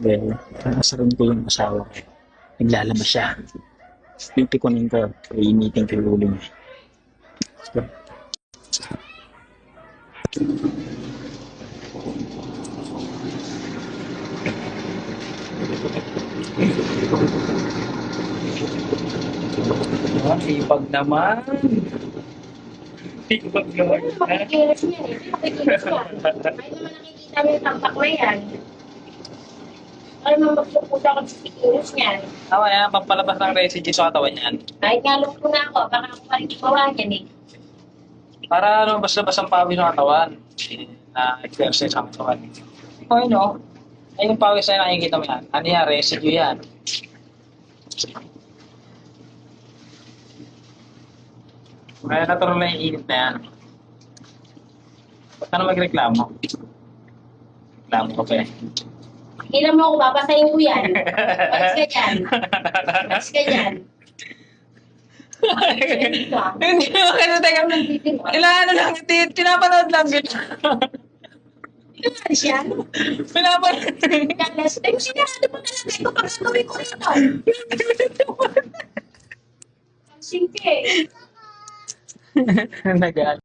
Well, nakasarin ko yung asawa ko. Naglalabas siya. Pipikunin ko. Iinitin ko yung ulo niya. So, Sipag naman. Sipag naman. Ano makikilos niyan eh? Makikilos yan. Kahit naman nakikita mo yung tampak na yan. Ano naman magpupunta ako sa kikilos niyan? Tama yan, pampalabas ng residue sa katawan yan. Kahit nga luto na ako, baka ako pa rin gawa niyan eh. Para lumabas-labas ang pawis ng katawan. Na-exercise ang katawan. Okay, no? Ay, yung pawis na nakikita mo yan. Ano yan? Residue yan. Kaya natural na yung init na yan. Ba't ka na magreklamo? Reklamo ka pa eh. Ilan mo ako, babasahin ko yan. Alis ka dyan. Alis ka dyan. Hindi mo kasi teka. Ilan lang, pinapanood lang din. Alis yan. Pinapanood. Alis. Ay, sinasado mo talaga. Ito pa gagawin ko rito. Ang singke. Nagal.